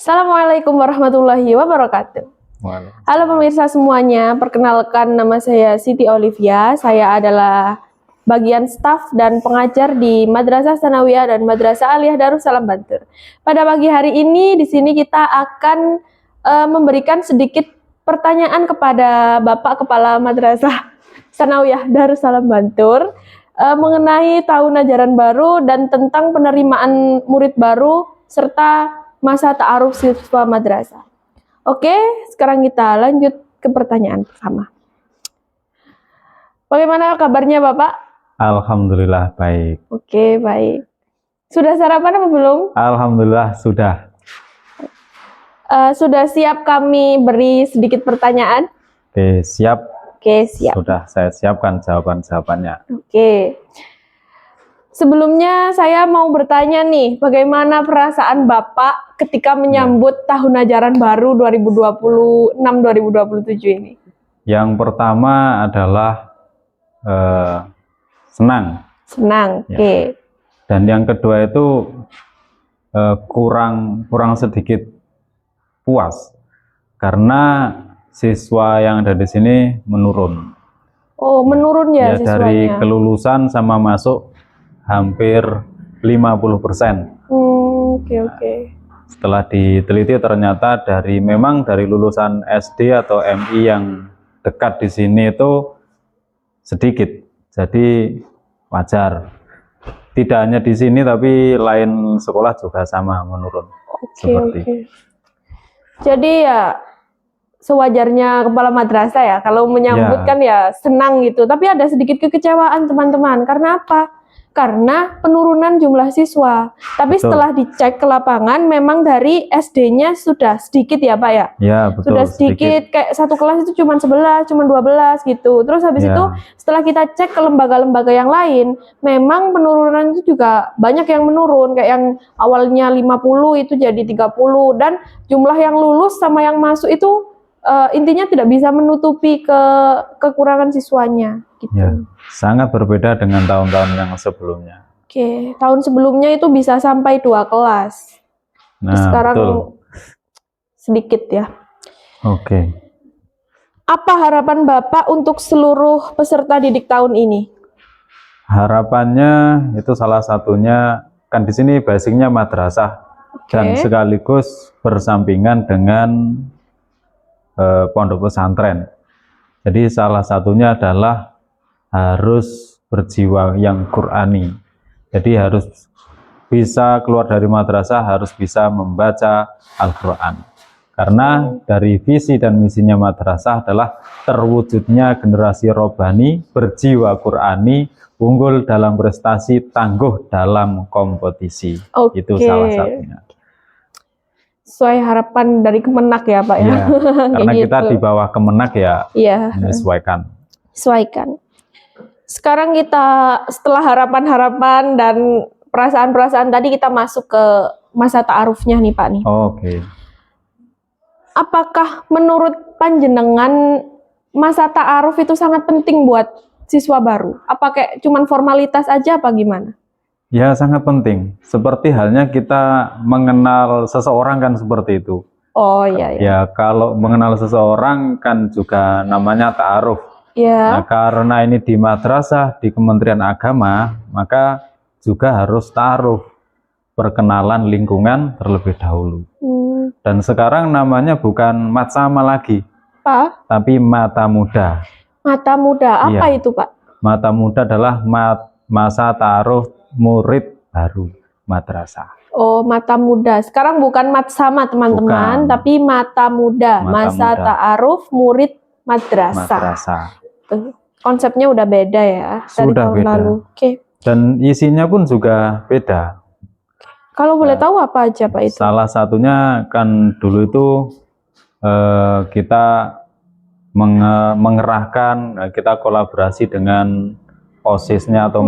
Assalamualaikum warahmatullahi wabarakatuh. Halo pemirsa semuanya, perkenalkan nama saya Siti Olivia. Saya adalah bagian staf dan pengajar di Madrasah Tsanawiyah dan Madrasah Aliyah Darussalam Bantul. Pada pagi hari ini di sini kita akan memberikan sedikit pertanyaan kepada Bapak Kepala Madrasah Tsanawiyah Darussalam Bantul mengenai tahun ajaran baru dan tentang penerimaan murid baru serta masa ta'aruf siswa madrasah. Oke, sekarang kita lanjut ke pertanyaan pertama. Bagaimana kabarnya Bapak? Alhamdulillah baik. Oke, baik. Sudah sarapan apa belum? Alhamdulillah sudah. Sudah siap kami beri sedikit pertanyaan? Oke, siap. Oke, siap. Sudah saya siapkan jawaban-jawabannya. Oke. Sebelumnya saya mau bertanya nih, bagaimana perasaan Bapak ketika menyambut tahun ajaran baru 2026-2027 ini? Yang pertama adalah senang. Senang, Ya. oke. Dan yang kedua itu kurang sedikit puas karena siswa yang ada di sini menurun. Oh, menurun ya siswanya? Dari kelulusan sama masuk hampir 50%. Oke. Setelah diteliti ternyata memang dari lulusan SD atau MI yang dekat di sini itu sedikit. Jadi wajar. Tidak hanya di sini tapi lain sekolah juga sama menurun. Oke. Jadi ya sewajarnya kepala madrasah ya kalau menyambut kan ya senang gitu. Tapi ada sedikit kekecewaan teman-teman. Karena apa? Karena penurunan jumlah siswa. Tapi Betul. Setelah dicek ke lapangan memang dari SD-nya sudah sedikit ya Pak ya? Ya betul. Sudah sedikit. Kayak satu kelas itu cuma 11, cuma 12 gitu. Terus habis itu setelah kita cek ke lembaga-lembaga yang lain, memang penurunan itu juga banyak yang menurun. Kayak yang awalnya 50 itu jadi 30. Dan jumlah yang lulus sama yang masuk itu intinya tidak bisa menutupi kekurangan siswanya gitu. Ya, sangat berbeda dengan tahun-tahun yang sebelumnya. Oke, tahun sebelumnya itu bisa sampai 2 kelas. Nah, sekarang betul. Sedikit ya. Oke. Apa harapan Bapak untuk seluruh peserta didik tahun ini? Harapannya itu salah satunya kan di sini basicnya madrasah dan sekaligus bersampingan dengan pondok pesantren. Jadi salah satunya adalah harus berjiwa yang Qur'ani. Jadi harus bisa keluar dari madrasah, harus bisa membaca Al-Quran. Karena dari visi dan misinya madrasah adalah terwujudnya generasi robbani, berjiwa Qur'ani, unggul dalam prestasi, tangguh dalam kompetisi. Itu salah satunya. Sesuai harapan dari Kemenak ya Pak ya. Ya, karena kita di bawah Kemenak ya, menyesuaikan. Sekarang kita setelah harapan-harapan dan perasaan-perasaan tadi kita masuk ke masa ta'arufnya nih Pak nih. Oke. Apakah menurut panjenengan masa ta'aruf itu sangat penting buat siswa baru? Apa kayak cuman formalitas aja apa gimana? Ya sangat penting, seperti halnya kita mengenal seseorang kan seperti itu. Oh iya. Ya kalau mengenal seseorang kan juga namanya ta'aruf. Nah, karena ini di madrasah, di Kementerian Agama, maka juga harus ta'aruf, perkenalan lingkungan terlebih dahulu. Dan sekarang namanya bukan matsama lagi, Pak? Tapi mata muda. Mata muda, apa itu Pak? Mata muda adalah masa ta'aruf murid baru madrasah. Oh, mata muda. Sekarang bukan matsama teman-teman, tapi mata muda. Masa ta'aruf murid madrasah. Konsepnya udah beda ya dari tahun lalu. Dan isinya pun juga beda. Kalau boleh tahu apa aja Pak itu? Salah satunya kan dulu itu kita mengerahkan, kita kolaborasi dengan OSIS-nya atau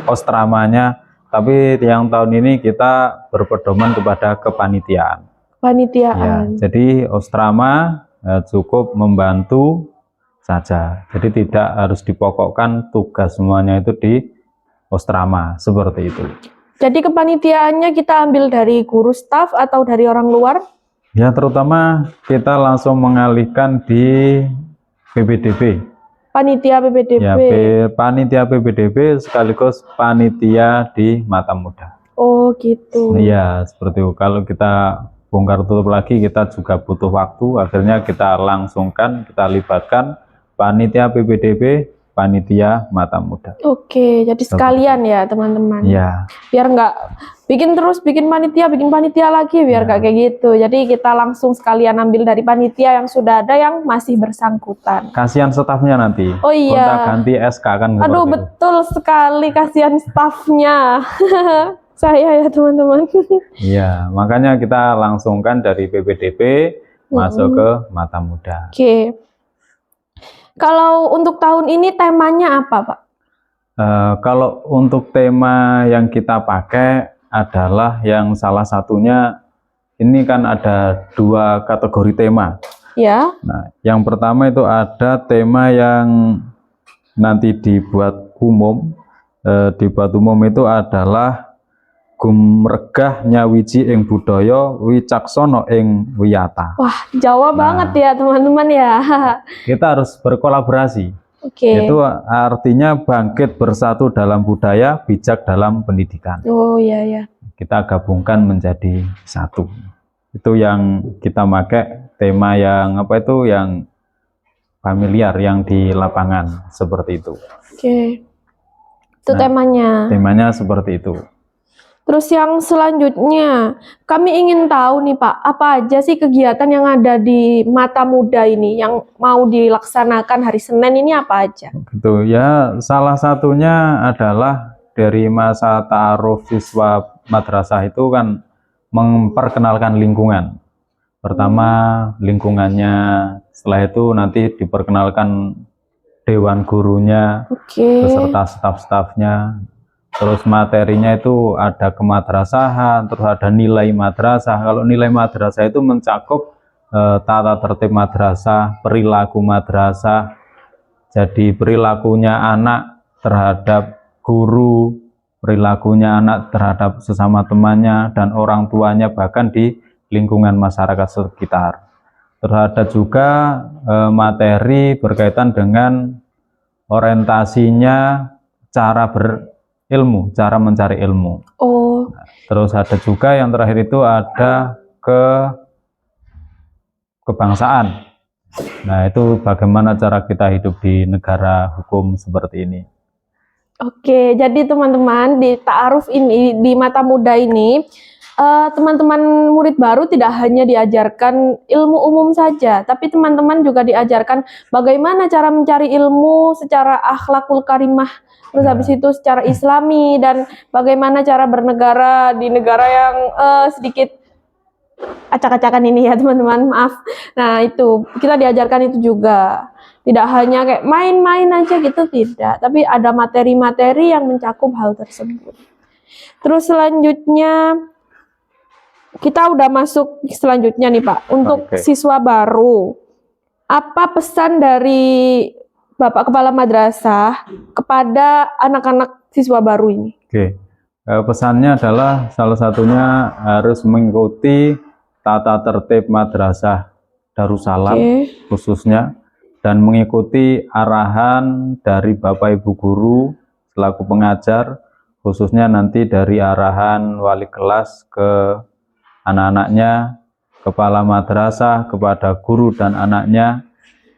Osramanya, tapi yang tahun ini kita berpedoman kepada kepanitiaan. Ya, jadi Osrama cukup membantu saja, jadi tidak harus dipokokkan tugas semuanya itu di Osrama, seperti itu. Jadi kepanitiaannya kita ambil dari guru staf atau dari orang luar? Ya, terutama kita langsung mengalihkan di PPDB. Panitia PPDB. Ya, panitia PPDB sekaligus panitia di Mata Muda. Oh, gitu. Iya, seperti itu. Kalau kita bongkar tutup lagi, kita juga butuh waktu. Akhirnya kita langsungkan, kita libatkan panitia PPDB, panitia Mata Muda. Oke, jadi sekalian ya teman-teman. Iya. Biar nggak bikin panitia lagi, biar nggak kayak gitu. Jadi kita langsung sekalian ambil dari panitia yang sudah ada yang masih bersangkutan. Kasihan stafnya nanti. Oh iya. Gonta-ganti SK kan. Aduh, betul sekali, kasihan stafnya. Saya ya teman-teman. Iya, makanya kita langsungkan dari PPDB masuk ke Mata Muda. Oke. Kalau untuk tahun ini temanya apa, Pak? Kalau untuk tema yang kita pakai adalah yang salah satunya, ini kan ada 2 kategori tema. Ya. Nah, yang pertama itu ada tema yang nanti dibuat umum. Dibuat umum itu adalah gumregah nyawiji ing budaya wicaksono ing wiyata. Wah, Jawa banget ya teman-teman ya. Kita harus berkolaborasi. Oke. Itu artinya bangkit bersatu dalam budaya, bijak dalam pendidikan. Oh iya ya. Kita gabungkan menjadi satu. Itu yang kita pakai, tema yang apa itu, yang familiar, yang di lapangan seperti itu. Oke. Itu temanya. Temanya seperti itu. Terus yang selanjutnya, kami ingin tahu nih Pak, apa aja sih kegiatan yang ada di Mata Muda ini yang mau dilaksanakan hari Senin ini apa aja? Gitu ya, salah satunya adalah dari masa ta'aruf siswa madrasah itu kan memperkenalkan lingkungan. Pertama lingkungannya, setelah itu nanti diperkenalkan dewan gurunya, beserta staf-stafnya. Terus materinya itu ada kemadrasahan, terus ada nilai madrasah. Kalau nilai madrasah itu mencakup tata tertib madrasah, perilaku madrasah. Jadi perilakunya anak terhadap guru, perilakunya anak terhadap sesama temannya dan orang tuanya, bahkan di lingkungan masyarakat sekitar. Terus ada juga materi berkaitan dengan orientasinya cara berilmu, cara mencari ilmu. Oh. Terus ada juga yang terakhir itu ada kebangsaan. Nah, itu bagaimana cara kita hidup di negara hukum seperti ini. Oke, jadi teman-teman di ta'aruf ini, di Mata Muda ini, teman-teman murid baru tidak hanya diajarkan ilmu umum saja, tapi teman-teman juga diajarkan bagaimana cara mencari ilmu secara akhlakul karimah, terus habis itu secara islami, dan bagaimana cara bernegara di negara yang sedikit acak-acakan ini ya teman-teman, maaf. Nah itu, kita diajarkan itu juga. Tidak hanya kayak main-main aja gitu, tidak. Tapi ada materi-materi yang mencakup hal tersebut. Terus selanjutnya, kita udah masuk selanjutnya nih Pak, untuk siswa baru. Apa pesan dari Bapak Kepala Madrasah kepada anak-anak siswa baru ini? Pesannya adalah salah satunya harus mengikuti tata tertib madrasah Darussalam khususnya, dan mengikuti arahan dari Bapak Ibu Guru selaku pengajar, khususnya nanti dari arahan wali kelas ke anak-anaknya, kepala madrasah kepada guru dan anaknya.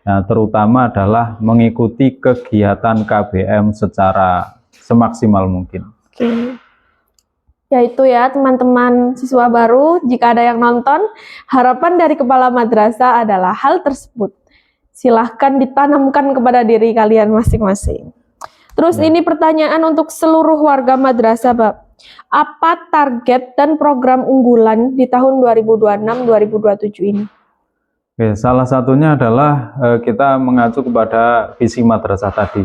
Nah, terutama adalah mengikuti kegiatan KBM secara semaksimal mungkin. Yaitu ya teman-teman siswa baru, jika ada yang nonton, harapan dari kepala madrasah adalah hal tersebut. Silahkan ditanamkan kepada diri kalian masing-masing. Terus ini pertanyaan untuk seluruh warga madrasah, Pak. Apa target dan program unggulan di tahun 2026-2027 ini? Salah satunya adalah kita mengacu kepada visi madrasah tadi.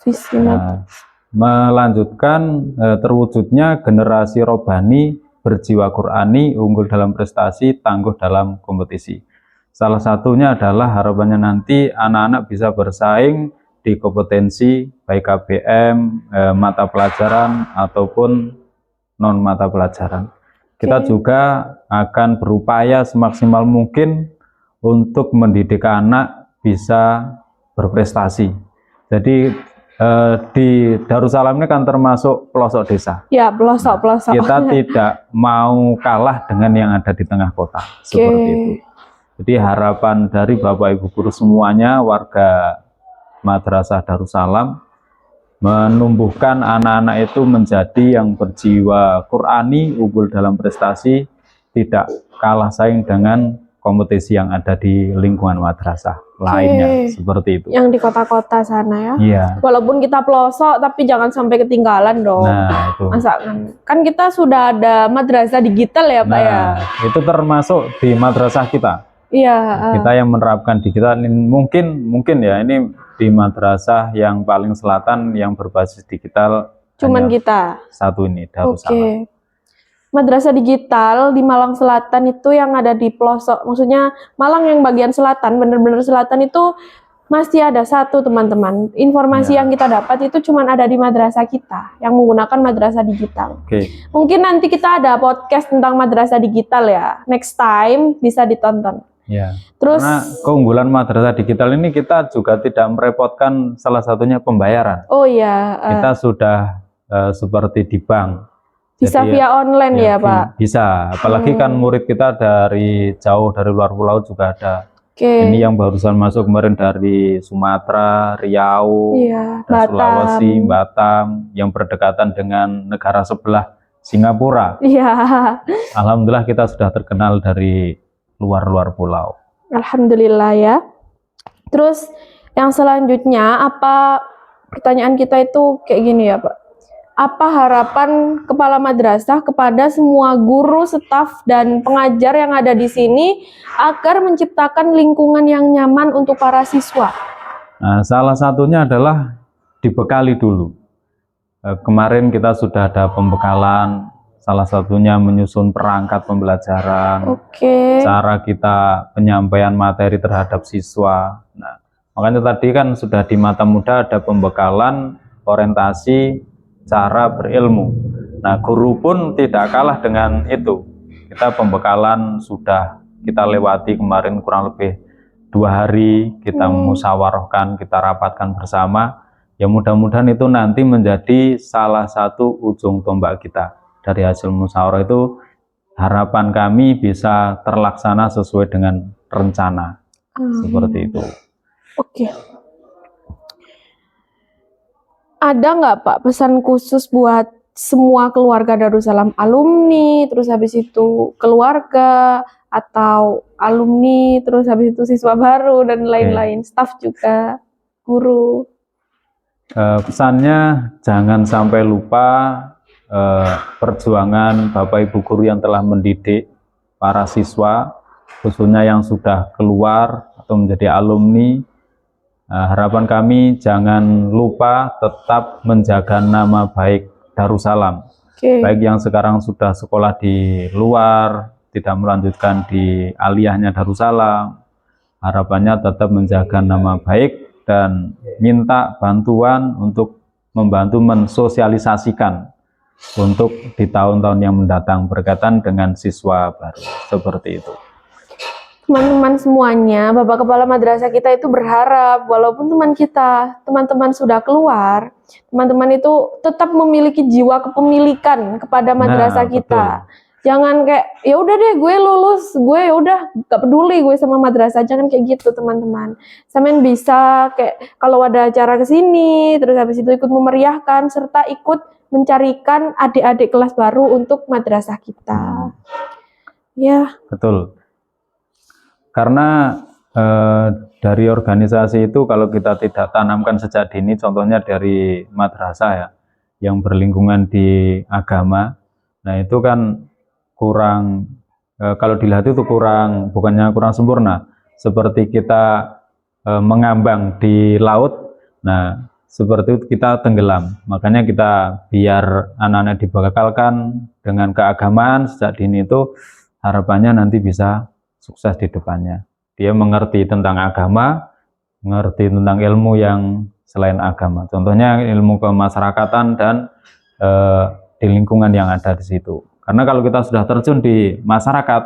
Visi madrasah. Melanjutkan terwujudnya generasi robani berjiwa Qur'ani, unggul dalam prestasi, tangguh dalam kompetisi. Salah satunya adalah harapannya nanti anak-anak bisa bersaing di kompetensi baik KBM, mata pelajaran ataupun non mata pelajaran. Kita juga akan berupaya semaksimal mungkin untuk mendidik anak bisa berprestasi. Jadi di Darussalam ini kan termasuk pelosok desa. Ya, pelosok-pelosok. Kita tidak mau kalah dengan yang ada di tengah kota, seperti itu. Jadi harapan dari Bapak Ibu guru semuanya, warga Madrasah Darussalam, menumbuhkan anak-anak itu menjadi yang berjiwa Qur'ani, unggul dalam prestasi, tidak kalah saing dengan kompetisi yang ada di lingkungan madrasah lainnya, seperti itu. Yang di kota-kota sana ya. Iya. Walaupun kita pelosok, tapi jangan sampai ketinggalan dong. Nah, itu. Masa kan kita sudah ada madrasah digital ya, Pak ya. Itu termasuk di madrasah kita. Iya. Kita yang menerapkan digital, mungkin ya ini di madrasah yang paling selatan yang berbasis digital. Cuman kita. Satu ini, Darussalam. Madrasah digital di Malang Selatan itu yang ada di pelosok, maksudnya Malang yang bagian selatan, bener-bener selatan itu masih ada satu, teman-teman. Informasi yang kita dapat itu cuma ada di madrasah kita yang menggunakan madrasah digital. Mungkin nanti kita ada podcast tentang madrasah digital ya, next time bisa ditonton. Ya. Terus, karena keunggulan madrasah digital ini kita juga tidak merepotkan, salah satunya pembayaran. Oh iya. Kita sudah seperti di bank. Bisa jadi, via online ya Pak? Bisa, apalagi kan murid kita dari jauh, dari luar pulau juga ada. Ini yang barusan masuk kemarin dari Sumatera, Riau, Sulawesi, Batam, yang berdekatan dengan negara sebelah Singapura. Alhamdulillah kita sudah terkenal dari luar pulau. Alhamdulillah ya. Terus yang selanjutnya, apa pertanyaan kita itu kayak gini ya Pak? Apa harapan kepala madrasah kepada semua guru, staf, dan pengajar yang ada di sini agar menciptakan lingkungan yang nyaman untuk para siswa? Nah, salah satunya adalah dibekali dulu. Kemarin kita sudah ada pembekalan, salah satunya menyusun perangkat pembelajaran, cara kita penyampaian materi terhadap siswa. Nah, makanya tadi kan sudah di Mata Muda ada pembekalan orientasi cara berilmu. Nah, guru pun tidak kalah dengan itu. Kita pembekalan sudah kita lewati kemarin kurang lebih 2 hari, kita musyawarahkan, kita rapatkan bersama. Ya mudah-mudahan itu nanti menjadi salah satu ujung tombak kita. Dari hasil musyawarah itu harapan kami bisa terlaksana sesuai dengan rencana. Seperti itu. Ada nggak Pak pesan khusus buat semua keluarga Darussalam, alumni, terus habis itu keluarga, atau alumni, terus habis itu siswa baru dan lain-lain, staf juga, guru? Pesannya jangan sampai lupa perjuangan Bapak Ibu guru yang telah mendidik para siswa, khususnya yang sudah keluar atau menjadi alumni. Harapan kami jangan lupa tetap menjaga nama baik Darussalam. Baik yang sekarang sudah sekolah di luar, tidak melanjutkan di aliyahnya Darussalam, harapannya tetap menjaga nama baik dan minta bantuan untuk membantu mensosialisasikan untuk di tahun-tahun yang mendatang berkaitan dengan siswa baru. Seperti itu. Teman-teman semuanya, Bapak Kepala Madrasah kita itu berharap walaupun teman-teman sudah keluar, teman-teman itu tetap memiliki jiwa kepemilikan kepada madrasah kita. Betul. Jangan kayak ya udah deh gue lulus, gue ya udah gak peduli gue sama madrasah, jangan kayak gitu teman-teman. Sampean bisa kayak kalau ada acara kesini, terus habis itu ikut memeriahkan serta ikut mencarikan adik-adik kelas baru untuk madrasah kita. Ya. Betul. Karena dari organisasi itu kalau kita tidak tanamkan sejak dini, contohnya dari madrasah ya, yang berlingkungan di agama, nah itu kan kurang, kalau dilihat itu bukannya kurang sempurna, seperti kita mengambang di laut, nah seperti itu kita tenggelam. Makanya kita biar anak-anak dibekalkan dengan keagamaan sejak dini itu, harapannya nanti bisa sukses di depannya. Dia mengerti tentang agama, mengerti tentang ilmu yang selain agama. Contohnya ilmu kemasyarakatan dan di lingkungan yang ada di situ. Karena kalau kita sudah terjun di masyarakat,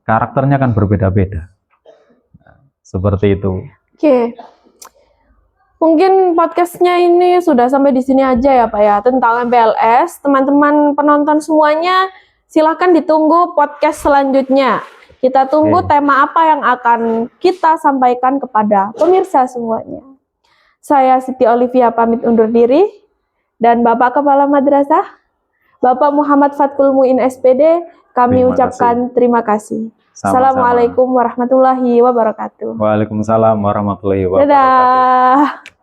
karakternya kan berbeda-beda. Nah, seperti itu. Oke. Mungkin podcastnya ini sudah sampai di sini aja ya Pak ya, tentang MPLS. Teman-teman penonton semuanya, silahkan ditunggu podcast selanjutnya. Kita tunggu tema apa yang akan kita sampaikan kepada pemirsa semuanya. Saya Siti Olivia pamit undur diri, dan Bapak Kepala Madrasah, Bapak Muhammad Fatkul Muin SPD, kami ucapkan terima kasih. Sama-sama. Assalamualaikum warahmatullahi wabarakatuh. Waalaikumsalam warahmatullahi wabarakatuh. Dadah.